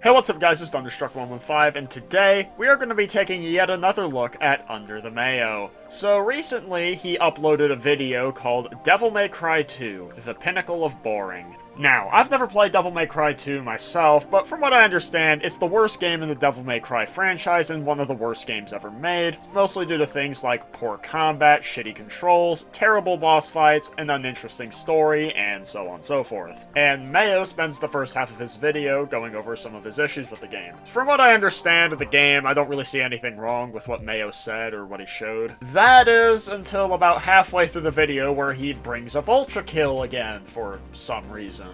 Hey, what's up guys, it's Thunderstruck115, and today we are going to be taking yet another look at Under the Mayo. So recently, he uploaded a video called Devil May Cry 2, The Pinnacle of Boring. Now, I've never played Devil May Cry 2 myself, but from what I understand, it's the worst game in the Devil May Cry franchise and one of the worst games ever made, mostly due to things like poor combat, shitty controls, terrible boss fights, an uninteresting story, and so on and so forth. And Mayo spends the first half of his video going over some of his issues with the game. From what I understand of the game, I don't really see anything wrong with what Mayo said or what he showed. That is, until about halfway through the video where he brings up Ultrakill again for some reason.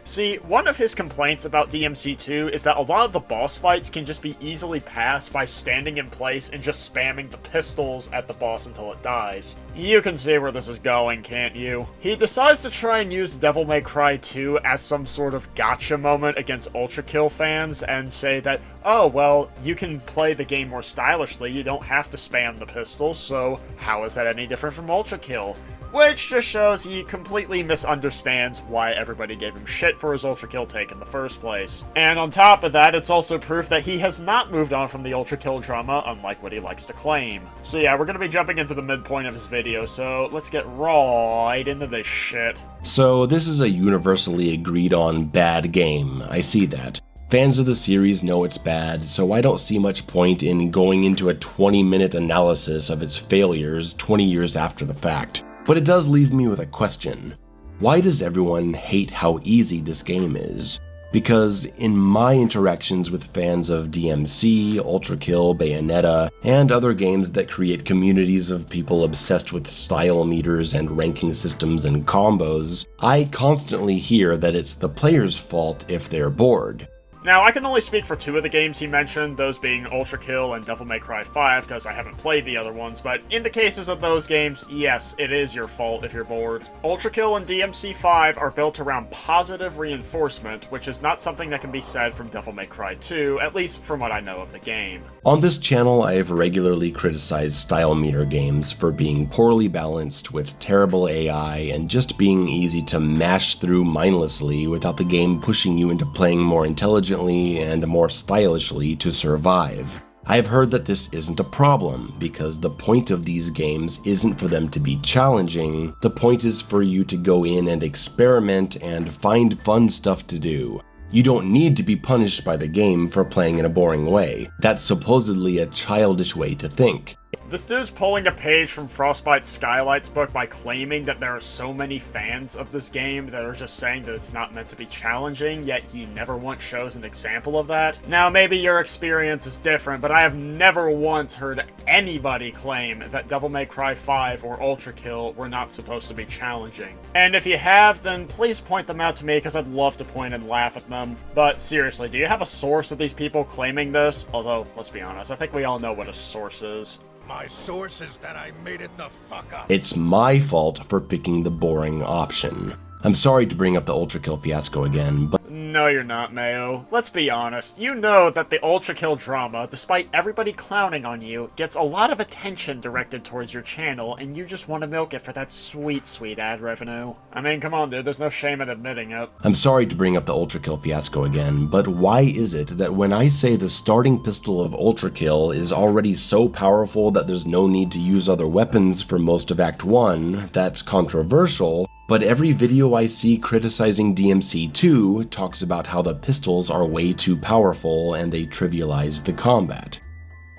See, one of his complaints about DMC2 is that a lot of the boss fights can just be easily passed by standing in place and just spamming the pistols at the boss until it dies. You can see where this is going, can't you? He decides to try and use Devil May Cry 2 as some sort of gotcha moment against Ultrakill fans and say that, oh, well, you can play the game more stylishly, you don't have to spam the pistols, so how is that any different from Ultrakill? Which just shows he completely misunderstands why everybody gave him shit for his Ultrakill take in the first place. And on top of that, it's also proof that he has not moved on from the Ultrakill drama, unlike what he likes to claim. So yeah, we're gonna be jumping into the midpoint of his video, so let's get right into this shit. So this is a universally agreed on bad game, I see that. Fans of the series know it's bad, so I don't see much point in going into a 20-minute analysis of its failures 20 years after the fact. But it does leave me with a question. Why does everyone hate how easy this game is? Because in my interactions with fans of DMC, Ultrakill, Bayonetta, and other games that create communities of people obsessed with style meters and ranking systems and combos, I constantly hear that it's the player's fault if they're bored. Now, I can only speak for two of the games he mentioned, those being Ultrakill and Devil May Cry 5, because I haven't played the other ones, but in the cases of those games, yes, it is your fault if you're bored. Ultrakill and DMC5 are built around positive reinforcement, which is not something that can be said from Devil May Cry 2, at least from what I know of the game. On this channel, I have regularly criticized style meter games for being poorly balanced with terrible AI and just being easy to mash through mindlessly without the game pushing you into playing more intelligently and more stylishly to survive. I have heard that this isn't a problem, because the point of these games isn't for them to be challenging, the point is for you to go in and experiment and find fun stuff to do. You don't need to be punished by the game for playing in a boring way. That's supposedly a childish way to think. This dude's pulling a page from Frostbite Skylight's book by claiming that there are so many fans of this game that are just saying that it's not meant to be challenging, yet he never once shows an example of that. Now, maybe your experience is different, but I have never once heard anybody claim that Devil May Cry 5 or Ultrakill were not supposed to be challenging. And if you have, then please point them out to me, because I'd love to point and laugh at them. But seriously, do you have a source of these people claiming this? Although, let's be honest, I think we all know what a source is. My source is that I made it the fuck up. It's my fault for picking the boring option. I'm sorry to bring up the Ultrakill fiasco again, but no, you're not, Mayo. Let's be honest. You know that the Ultrakill drama, despite everybody clowning on you, gets a lot of attention directed towards your channel, and you just want to milk it for that sweet, sweet ad revenue. I mean, come on, dude. There's no shame in admitting it. I'm sorry to bring up the Ultrakill fiasco again, but why is it that when I say the starting pistol of Ultrakill is already so powerful that there's no need to use other weapons for most of Act 1, that's controversial, but every video I see criticizing DMC2 talks about how the pistols are way too powerful and they trivialize the combat?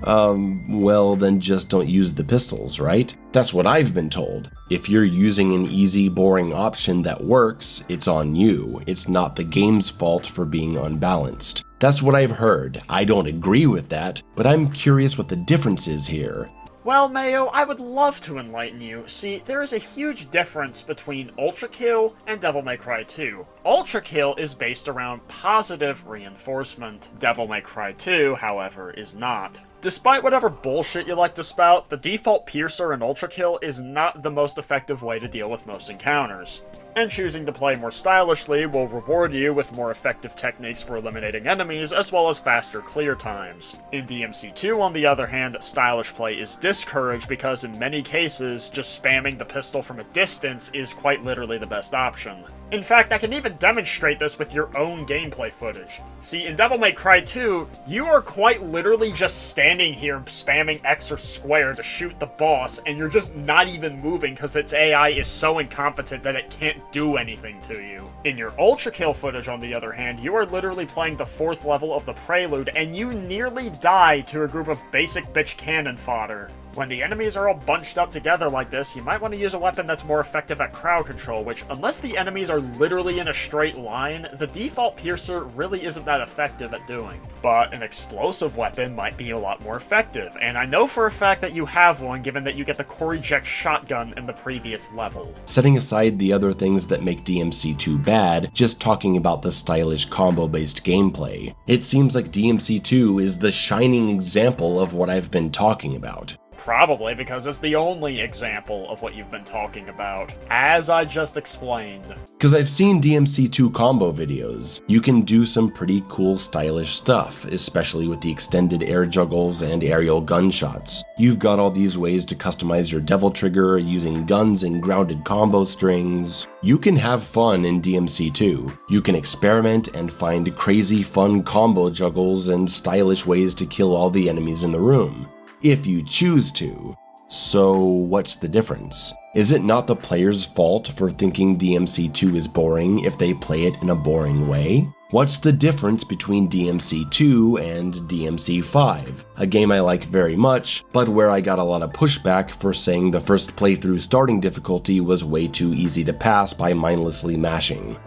Well then just don't use the pistols, right? That's what I've been told. If you're using an easy, boring option that works, it's on you. It's not the game's fault for being unbalanced. That's what I've heard. I don't agree with that, but I'm curious what the difference is here. Well, Mayo, I would love to enlighten you. See, there is a huge difference between Ultrakill and Devil May Cry 2. Ultrakill is based around positive reinforcement. Devil May Cry 2, however, is not. Despite whatever bullshit you like to spout, the default piercer in Ultrakill is not the most effective way to deal with most encounters. And choosing to play more stylishly will reward you with more effective techniques for eliminating enemies, as well as faster clear times. In DMC2, on the other hand, stylish play is discouraged because in many cases, just spamming the pistol from a distance is quite literally the best option. In fact, I can even demonstrate this with your own gameplay footage. See, in Devil May Cry 2, you are quite literally just standing here spamming X or square to shoot the boss, and you're just not even moving because its AI is so incompetent that it can't do anything to you. In your Ultrakill footage, on the other hand, you are literally playing the 4th level of the Prelude, and you nearly die to a group of basic bitch cannon fodder. When the enemies are all bunched up together like this, you might want to use a weapon that's more effective at crowd control, which, unless the enemies are literally in a straight line, the default piercer really isn't that effective at doing. But an explosive weapon might be a lot more effective, and I know for a fact that you have one given that you get the core eject shotgun in the previous level. Setting aside the other things that make DMC2 bad, just talking about the stylish combo-based gameplay, it seems like DMC2 is the shining example of what I've been talking about. Probably because it's the only example of what you've been talking about, as I just explained. Because I've seen DMC2 combo videos. You can do some pretty cool stylish stuff, especially with the extended air juggles and aerial gunshots. You've got all these ways to customize your devil trigger using guns and grounded combo strings. You can have fun in DMC2. You can experiment and find crazy fun combo juggles and stylish ways to kill all the enemies in the room, if you choose to. So what's the difference? Is it not the player's fault for thinking DMC2 is boring if they play it in a boring way? What's the difference between DMC2 and DMC5? A game I like very much, but where I got a lot of pushback for saying the first playthrough starting difficulty was way too easy to pass by mindlessly mashing.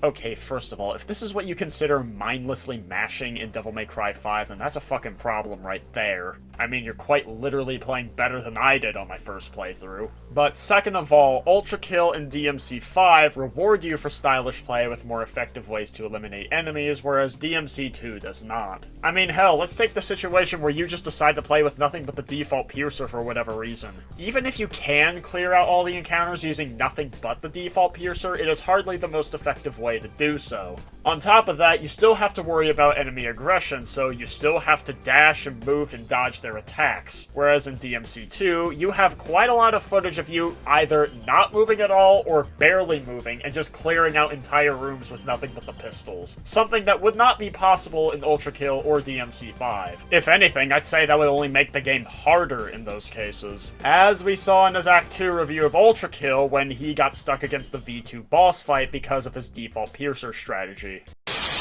Okay, first of all, if this is what you consider mindlessly mashing in Devil May Cry 5, then that's a fucking problem right there. I mean, you're quite literally playing better than I did on my first playthrough. But second of all, Ultrakill and DMC5 reward you for stylish play with more effective ways to eliminate enemies, whereas DMC2 does not. I mean, hell, let's take the situation where you just decide to play with nothing but the default piercer for whatever reason. Even if you can clear out all the encounters using nothing but the default piercer, it is hardly the most effective way to do so. On top of that, you still have to worry about enemy aggression, so you still have to dash and move and dodge their attacks. Whereas in DMC2, you have quite a lot of footage of you either not moving at all or barely moving and just clearing out entire rooms with nothing but the pistols. Something that would not be possible in Ultrakill or DMC5. If anything, I'd say that would only make the game harder in those cases. As we saw in his Act 2 review of Ultrakill when he got stuck against the V2 boss fight because of his default piercer strategy.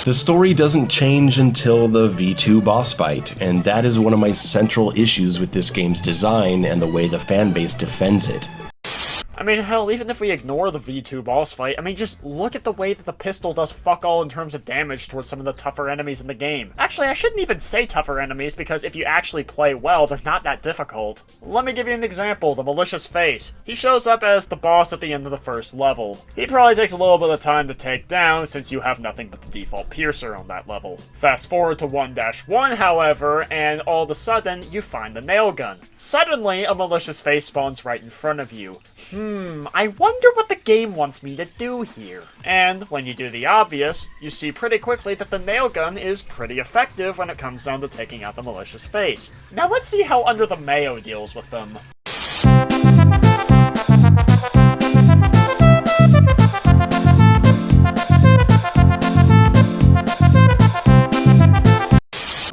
The story doesn't change until the V2 boss fight, and that is one of my central issues with this game's design and the way the fanbase defends it. I mean, hell, even if we ignore the V2 boss fight, I mean, just look at the way that the pistol does fuck all in terms of damage towards some of the tougher enemies in the game. Actually, I shouldn't even say tougher enemies, because if you actually play well, they're not that difficult. Let me give you an example, the Malicious Face. He shows up as the boss at the end of the first level. He probably takes a little bit of time to take down, since you have nothing but the default piercer on that level. Fast forward to 1-1, however, and all of a sudden, you find the nail gun. Suddenly, a Malicious Face spawns right in front of you. I wonder what the game wants me to do here. And when you do the obvious, you see pretty quickly that the nail gun is pretty effective when it comes down to taking out the Malicious Face. Now let's see how Under the Mayo deals with them.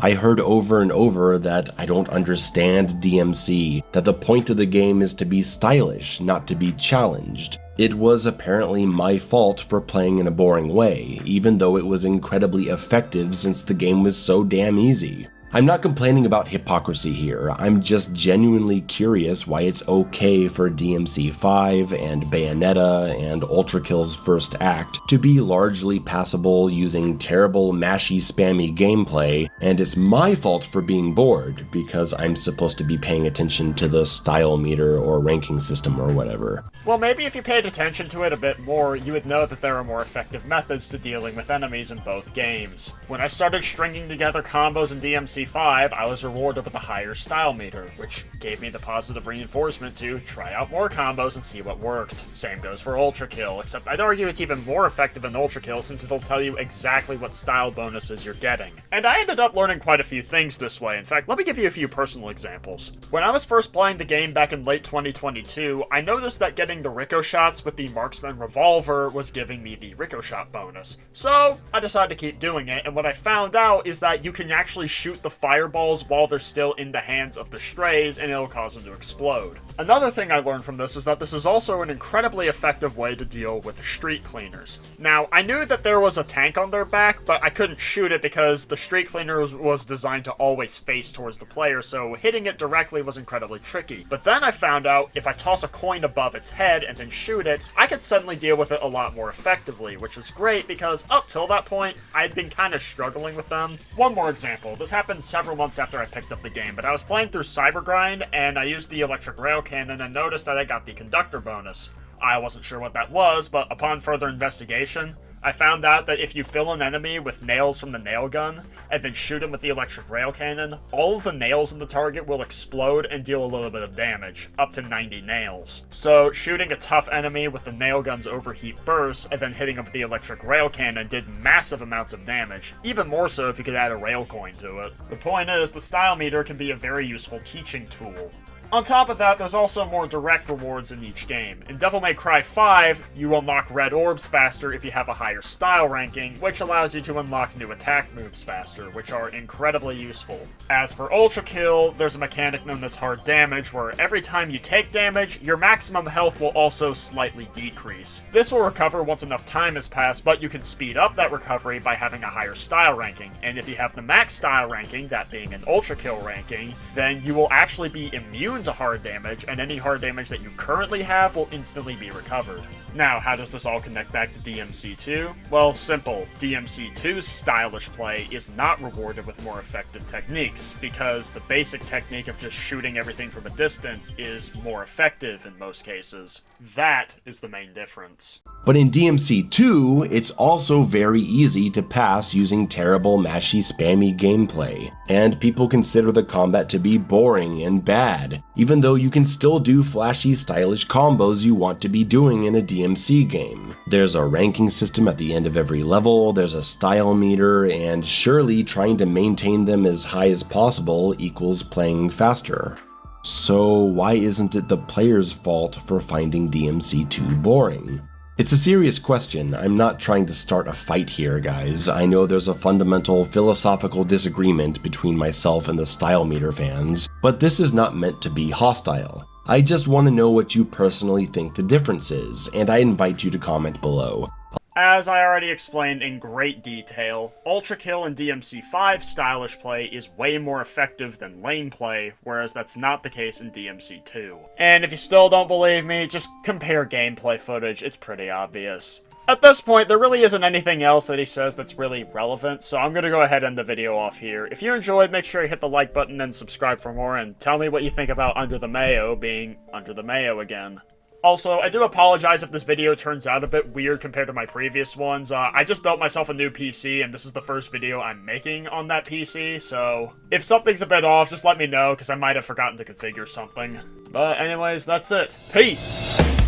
I heard over and over that I don't understand DMC, that the point of the game is to be stylish, not to be challenged. It was apparently my fault for playing in a boring way, even though it was incredibly effective since the game was so damn easy. I'm not complaining about hypocrisy here, I'm just genuinely curious why it's okay for DMC5 and Bayonetta and Ultrakill's first act to be largely passable using terrible mashy spammy gameplay, and it's my fault for being bored because I'm supposed to be paying attention to the style meter or ranking system or whatever. Well, maybe if you paid attention to it a bit more, you would know that there are more effective methods to dealing with enemies in both games. When I started stringing together combos in DMC DMC5, I was rewarded with a higher style meter, which gave me the positive reinforcement to try out more combos and see what worked. Same goes for Ultrakill, except I'd argue it's even more effective than Ultrakill since it'll tell you exactly what style bonuses you're getting. And I ended up learning quite a few things this way. In fact, let me give you a few personal examples. When I was first playing the game back in late 2022, I noticed that getting the ricochets with the Marksman Revolver was giving me the ricochet bonus. So I decided to keep doing it, and what I found out is that you can actually shoot the fireballs while they're still in the hands of the strays, and it'll cause them to explode. Another thing I learned from this is that this is also an incredibly effective way to deal with street cleaners. Now, I knew that there was a tank on their back, but I couldn't shoot it because the street cleaner was designed to always face towards the player, so hitting it directly was incredibly tricky. But then I found out if I toss a coin above its head and then shoot it, I could suddenly deal with it a lot more effectively, which is great because up till that point, I'd been kind of struggling with them. One more example. This happened several months after I picked up the game, but I was playing through Cybergrind, and I used the electric rail cannon and noticed that I got the conductor bonus. I wasn't sure what that was, but upon further investigation, I found out that if you fill an enemy with nails from the nail gun, and then shoot him with the electric rail cannon, all of the nails in the target will explode and deal a little bit of damage, up to 90 nails. So shooting a tough enemy with the nail gun's overheat burst, and then hitting him with the electric rail cannon did massive amounts of damage, even more so if you could add a rail coin to it. The point is, the style meter can be a very useful teaching tool. On top of that, there's also more direct rewards in each game. In Devil May Cry 5, you unlock red orbs faster if you have a higher style ranking, which allows you to unlock new attack moves faster, which are incredibly useful. As for Ultrakill, there's a mechanic known as hard damage, where every time you take damage, your maximum health will also slightly decrease. This will recover once enough time has passed, but you can speed up that recovery by having a higher style ranking, and if you have the max style ranking, that being an Ultrakill ranking, then you will actually be immune to hard damage, and any hard damage that you currently have will instantly be recovered. Now, how does this all connect back to DMC2? Well, simple. DMC2's stylish play is not rewarded with more effective techniques, because the basic technique of just shooting everything from a distance is more effective in most cases. That is the main difference. But in DMC2, it's also very easy to pass using terrible, mashy, spammy gameplay, and people consider the combat to be boring and bad, even though you can still do flashy, stylish combos you want to be doing in a DMC game. There's a ranking system at the end of every level, there's a style meter, and surely trying to maintain them as high as possible equals playing faster. So why isn't it the player's fault for finding DMC2 boring? It's a serious question. I'm not trying to start a fight here, guys. I know there's a fundamental philosophical disagreement between myself and the style meter fans, but this is not meant to be hostile. I just want to know what you personally think the difference is, and I invite you to comment below. As I already explained in great detail, Ultrakill and DMC5 stylish play is way more effective than lane play, whereas that's not the case in DMC2. And if you still don't believe me, just compare gameplay footage, it's pretty obvious. At this point, there really isn't anything else that he says that's really relevant, so I'm gonna go ahead and end the video off here. If you enjoyed, make sure you hit the like button and subscribe for more, and tell me what you think about Under the Mayo being Under the Mayo again. Also, I do apologize if this video turns out a bit weird compared to my previous ones. I just built myself a new PC, and this is the first video I'm making on that PC, so if something's a bit off, just let me know, because I might have forgotten to configure something. But anyways, that's it. Peace!